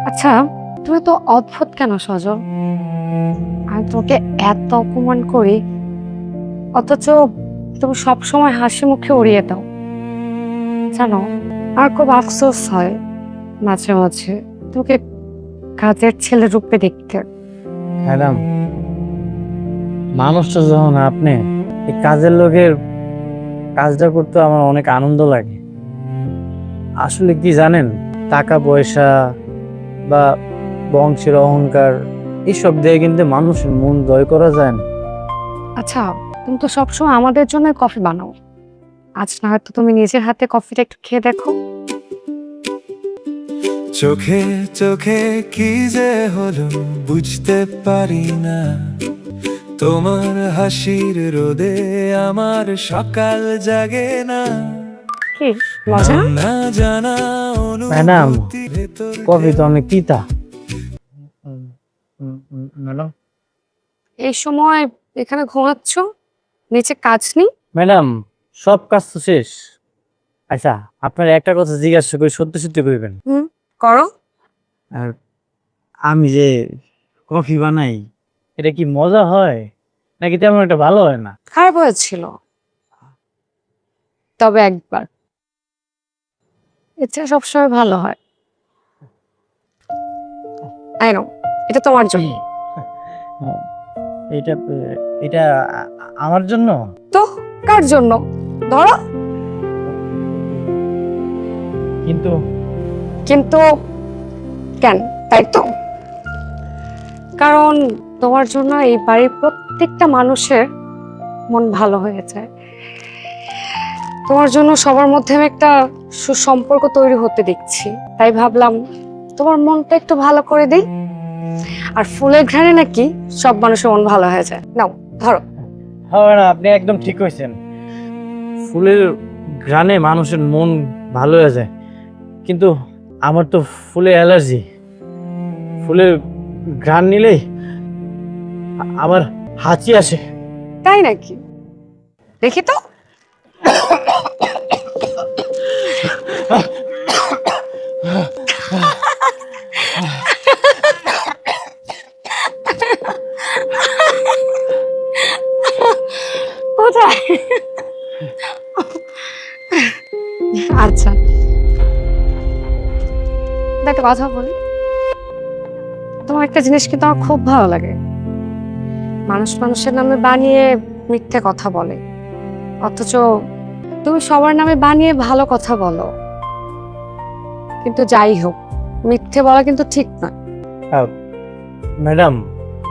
আচ্ছা, তুমি তো অদ্ভুত কেন সজল? আমি তোমাকে এত অপমান করি, অথচ তুমি সবসময় হাসি মুখে উড়িয়ে দাও। জানো, আর খুব আফসোস হয় মাঝে মাঝে তোকে কাজের ছেলে রূপে দেখতে। ম্যাডাম, মানুষটা যখন আপনি, এই কাজের লোকের কাজটা করতে আমার অনেক আনন্দ লাগে। আসলে কি জানেন, টাকা পয়সা বা বংশের অহংকার এসব দিয়ে কিন্তু মানুষের মন জয় করা যায় না। আচ্ছা, তুমি তো সবসময় আমাদের জন্য কফি বানাও, আজ না হয়তো তুমি নিজের হাতে কফিটা একটু খেয়ে দেখো। চোখে চোখে কি যে হলো বুঝতে পারি না, তোমার হাসির রোদে আমার সকাল জাগে না। কি মজা? না জানা ম্যাডাম, অনুভূতি ভেতর কফি তো অনেক তিতা। ম্যাডাম, এই সময় এখানে ঘুমাচ্ছ, নিচে কাজ নেই? ম্যাডাম সব কাজ তো শেষ। আচ্ছা, আপনার একটা কথা জিজ্ঞাসা করি, সত্যি সত্যি করবেন? করো। আর আমি যে কফি বানাই, এটা কি মজা হয় নাকি তেমন একটা ভালো হয় না? খারাপ হয়েছিল, তবে একবার, এটা সবসময় ভালো হয়। আই নো, এটা তোমার জন্য। এটা এটা আমার জন্য? তো কার জন্য? ধরো। কিন্তু কিন্তু কেন? তাই তো, কারণ তোমার জন্য এই বাড়ির প্রত্যেকটা মানুষের মন ভালো হয়ে যায়। তোমার জন্য সবার মধ্যে আমি একটা সুসম্পর্ক তৈরি হতে দেখছি, তাই ভাবলাম তোমার মনটা একটু ভালো করে দিই। আর ফুলের ঘ্রাণে নাকি সব মানুষের মন ভালো হয়ে যায়। নাও ধরো। হ্যাঁ না, আপনি একদম ঠিক কইছেন, ফুলের ঘ্রাণে মানুষের মন ভালো হয়ে যায়, কিন্তু আমার তো ফুলের অ্যালার্জি। ফুলের ঘ্রাণ নিলেই আমার হাঁচি আসে। তাই নাকি? দেখি তো। কোথায়? আচ্ছা, একটা কথা বলি, তোমার একটা জিনিস কিন্তু আমার খুব ভালো লাগে। মানুষ মানুষের নামে বানিয়ে মিথ্যে কথা বলে, অথচ তুমি সবার নামে বানিয়ে ভালো কথা বলো। কিন্তু যাই হোক, মিথ্যে বলা কিন্তু ঠিক না। ম্যাডাম,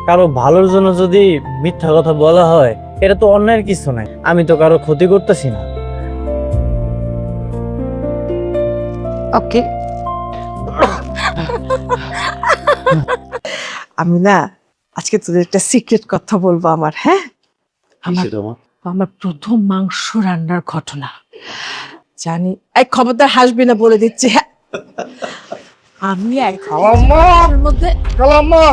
কারো ভালোর জন্য যদি মিথ্যা কথা বলা হয়, এটা তো অন্যায়ের কিছু নাই। আমি তো কারো ক্ষতি করতেছি না। ওকে, আমি না আজকে তোদের একটা সিক্রেট কথা বলবো আমার, হ্যাঁ? আমার প্রথম মাংস রান্নার ঘটনা জানি। এই খবরদার হাসবি না, বলে দিচ্ছি। হ্যাঁ, আমি খালাম্মার মধ্যে কালাম্মা,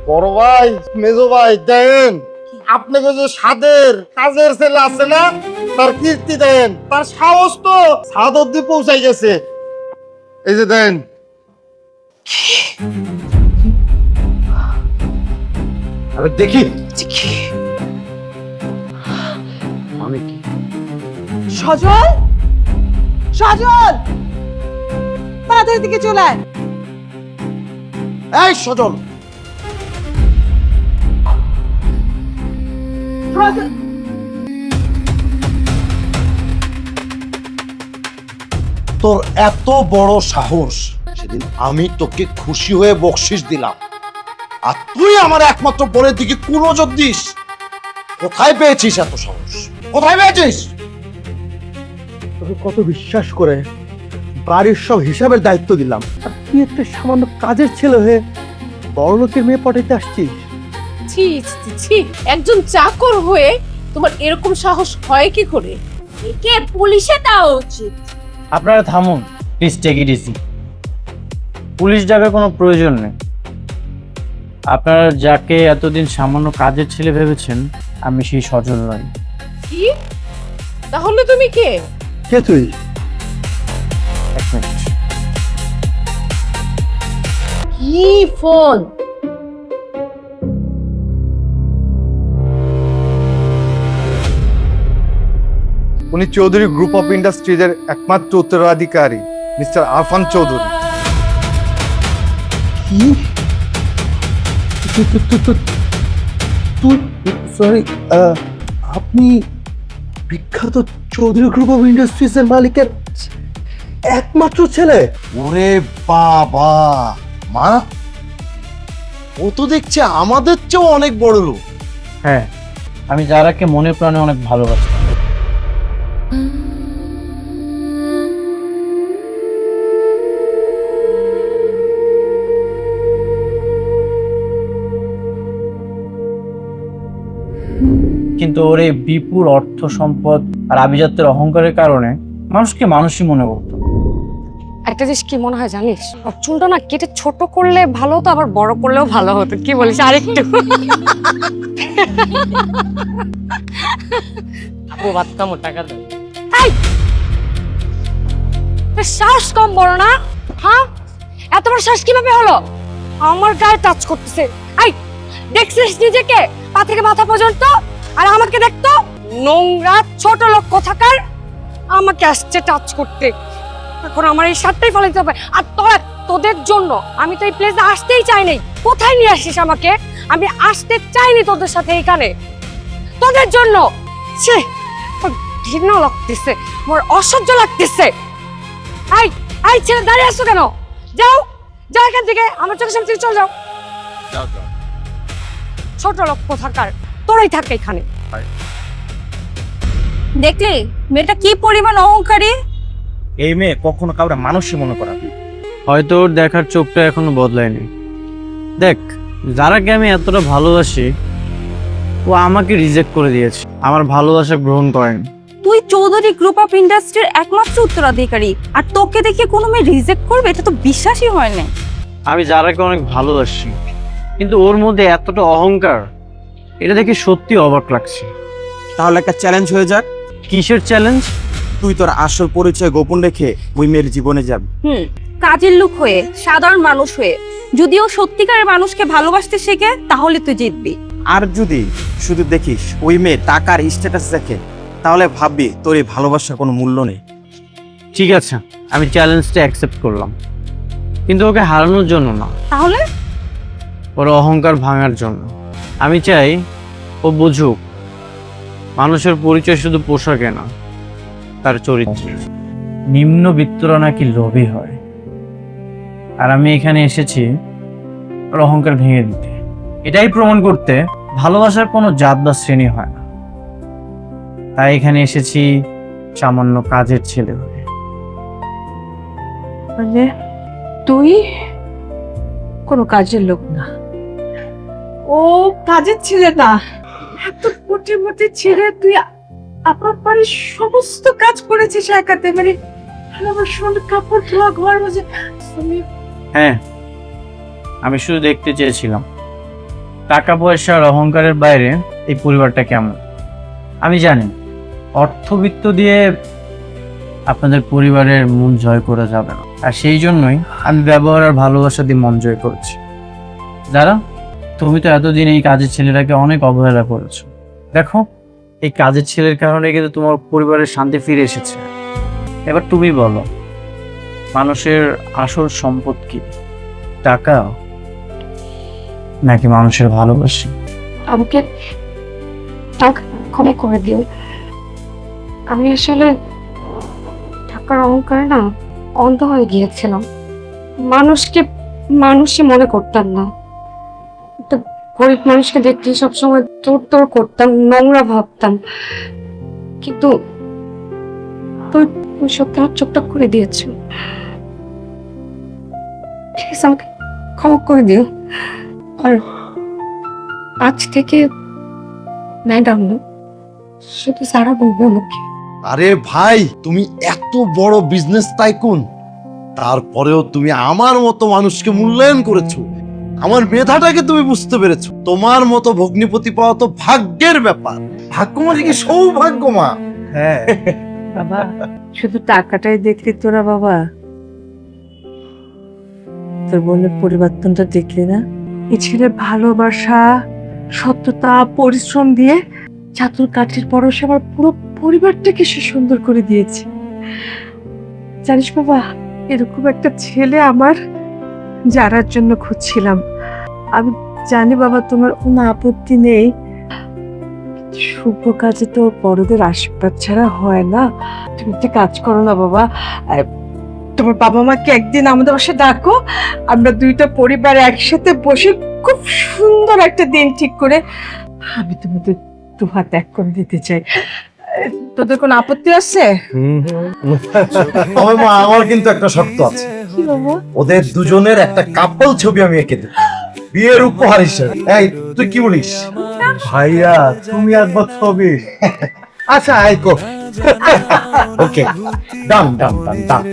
বড় ভাই, মেজো ভাই, দেন আপনাকে যে সাদের কাজের ছেলে আছে না, তার কীর্তি দেন, তার সাহস তো ছাদ অব্দি পৌঁছাই গেছে। এই যে দেন। আরে দেখি সজল, সজল, তাড়াতাড়ি দিকে চলে আয়। এই সজল, সজল, তোর এত বড় সাহস! সেদিন আমি তোকে খুশি হয়ে বকশিস দিলাম, আর তুই আমার একমাত্র বোনের দিকে কোন নজর দিস? কোথায় পেয়েছিস এত সাহস? কোথায় পেয়েছিস? তোকে কত বিশ্বাস করে বাড়ির সব হিসাবের দায়িত্ব দিলাম, আর তুই একটা সামান্য কাজের ছেলে হয়ে বড় লোকের মেয়ে পটাইতে আসছিস। ছি ছি ছি, একজন চাকর হয়ে তোমার এরকম সাহস হয় কি করে? একে পুলিশে দেওয়া উচিত। আপনারা থামুন please, take it easy. Police ডাকার কোনো প্রয়োজন নেই। আপনারা যাকে এতদিন সামান্য কাজের ছেলে ভেবেছেন, আমি সেই সজল নই। কি? তাহলে তুমি কে? কে তুই? এক মিনিট। কি ফোন? উনি চৌধুরী গ্রুপ অফ ইন্ডাস্ট্রিজের একমাত্র উত্তরাধিকারী মিস্টার আরফান চৌধুরী। কি? তুই, সরি, আপনি বিখ্যাত চৌধুরী গ্রুপ অফ ইন্ডাস্ট্রিজের মালিকের একমাত্র ছেলে? ওরে বাবা, মা, ও তো দেখছে আমাদের চেয়েও অনেক বড় লোক। হ্যাঁ, আমি যারাকে মনে প্রাণে অনেক ভালোবাসি। কিন্তু ওর এই বিপুল অর্থ সম্পদ আর আভিজাত্যের অহংকারের কারণে মানুষকে মানুষই মনে করতো। একটা জিনিস কি মনে হয় জানিস, ওর চুলটা না কেটে ছোট করলে ভালো হতো, আবার বড় করলেও ভালো হতো। কি বলিস? আরেকটু আপু ভাত কামো, টাকা দাও। শ্বাস কম বড় না? হ্যাঁ, এত বড় শ্বাস কিভাবে হলো? আমার গায়ে টাচ করতেছে। আই, দেখছিস নিজেকে পা থেকে মাথা পর্যন্ত? আর আমাকে দেখতো নোংরা ছোট লোক কোথাকার, আমাকে আসছে টাচ করতে। এখন আমার এই শার্টটাই ফেলাইতে হবে। আর তোদের জন্য আমি তো এই প্লেসে আসতেই চাইনি। কোথায় নিয়ে আসিস আমাকে? আমি আসতে চাইনি তোদের সাথে এখানে, তোদের জন্য। ছি, ঘৃণা লাগতেছে, আমার অসহ্য লাগতেছে। আই আই, ছেলে দাঁড়িয়ে আসছো কেন? যাও যাও এখান থেকে, আমার চোখের সামনে থেকে চলে যাও। ছোট লোক কোথাকার, তোরাই থাকে এখানে। দেখলে মেয়েটা কি পরিমাণ অহংকারী। এই মেয়ে কখনো কাউরে মানুষই মনে করা, হয়তো ওর দেখার চোখটা এখনো বদলায়নি। দেখ, যারাকে আমি এতটা ভালোবাসি, ও আমাকে রিজেক্ট করে দিয়েছে, আমার ভালোবাসা গ্রহণ করেনি। তুই চৌধুরী গ্রুপ অফ ইন্ডাস্ট্রির একমাত্র উত্তরাধিকারী, আর তোকে দেখে কোনো মেয়ে রিজেক্ট করবে এটা তো বিশ্বাসই হয় না। আমি যারাকে অনেক ভালোবাসি, কিন্তু ওর মধ্যে এতটা অহংকার, এটা দেখে সত্যি অবাক লাগছে। তাহলে একটা চ্যালেঞ্জ হয়ে যাক। কিসের চ্যালেঞ্জ? তুই তোর আসল পরিচয় গোপন রেখে ওই মেয়ের জীবনে যাবি। কাজের লোক হয়ে, সাধারণ মানুষ হয়ে যদিও সত্যিকারের মানুষকে ভালোবাসতে শেখে, তাহলে তুই জিতবি। আর যদি শুধু দেখিস ওই মেয়ে টাকার স্ট্যাটাস দেখে, তাহলে ভাববি তোর এই ভালোবাসার কোনো মূল্য নেই। ঠিক আছে, আমি চ্যালেঞ্জটা অ্যাকসেপ্ট করলাম, কিন্তু ওকে হারানোর জন্য না, তাহলে ওর অহংকার ভাঙার জন্য। আমি চাই ও বুঝুক মানুষের পরিচয় শুধু পোশাকে না, তার চরিত্র। নিম্নবিত্তরা নাকি লোভী হয়, আর আমি এখানে এসেছি ওর অহংকার ভেঙে দিতে। এটাই প্রমাণ করতে ভালোবাসার কোনো জাত বা শ্রেণী হয় না। তাই এখানে এসেছি সামান্য কাজের ছেলে হয়ে। মানে তুই কোনো কাজের লোক না? ও কাজের ছেলে না, এত মোটে মোটে ছেলে, তুই আপনার বাড়ির সমস্ত কাজ করেছিস একাতে, মানে আমার সোনার কাপড় ধোয়া, ঘর মাজা। হ্যাঁ, আমি শুধু দেখতে চেয়েছিলাম টাকা পয়সার অহংকারের বাইরে এই পরিবারটা কেমন। আমি জানি অর্থবিত্ত দিয়ে আপনাদের পরিবারের মন জয় করা যাবে না, আর সেই জন্যই আমি ব্যবহার আর ভালোবাসা দিয়ে মন জয় করেছি। যারা তুমি তো এতদিন এই কাজের ছেলেটাকে অনেক অবহেলা করেছো, দেখো এই কাজের ছেলের কারণে কিন্তু তোমার পরিবারের শান্তি ফিরে এসেছে। এবার তুমি বলো, মানুষের আসল সম্পদ কি? টাকা নাকি মানুষের ভালোবাসা? আমাকে ক্ষমা করে দিও। আমি আসলে টাকার অহংকারে না অন্ধ হয়ে গিয়েছিলাম। মানুষকে মানুষই মনে করতাম না। একটা গরিব মানুষকে দেখলে সবসময় তোর করতাম, নোংরা ভাবতাম। কিন্তু তুই সত্যি আমার চোখটা করে দিয়েছ। ঠিক আছে, আমাকে ক্ষমা করে দিও। আর আজ থেকে ম্যাডাম না, শুধু সারা বলবে আমাকে। আরে ভাই, তুমি এত বড় বিজনেস টাইকুন, তারপরেও তুমি আমার মতো মানুষকে মূল্যায়ন করেছো। আমার মেধাটাকে তুমি বুঝতে পেরেছো। তোমার মতো ভগ্নিপতি পাওয়া তো ভাগ্যের ব্যাপার। ভাগ্য মানে কি সৌভাগ্য মা। হ্যাঁ বাবা, শুধু টাকাটাই দেখলি তোরা বাবা, তোর বোনের পরিবর্তনটা দেখলি না? এই ছেলে ভালোবাসা, সততা, পরিশ্রম দিয়ে চাতুর কাঠির পরশে আমার পুরো পরিবারটাকে সে সুন্দর করে দিয়েছে। জানিস বাবা, এরকম একটা ছেলে আমার যারার জন্য খুঁজছিলাম। আমি জানি বাবা তোমার কোনো আপত্তি নেই, শুভ কাজে তো বড়দের আশীর্বাদ ছাড়া হয় না। তুমি একটা কাজ করো না বাবা, তোমার বাবা মাকে একদিন আমাদের বাসায় ডাকো, আমরা দুইটা পরিবার একসাথে বসে খুব সুন্দর একটা দিন ঠিক করে আমি তোমাদের দুহাত ত্যাগ করে দিতে চাই। তোদের কোনো আপত্তি আছে? তবে মা, আমার কিন্তু একটা শর্ত আছে। কি বাবা? ওদের দুজনের একটা কাপল ছবি আমি এঁকে দেব বিয়ের উপহার হিসেবে। এই, তুই কি বলিস? ভাইয়া তুমি একবার ছবি। আচ্ছা, আইকো। ওকে, ডান ডান ডান ডান।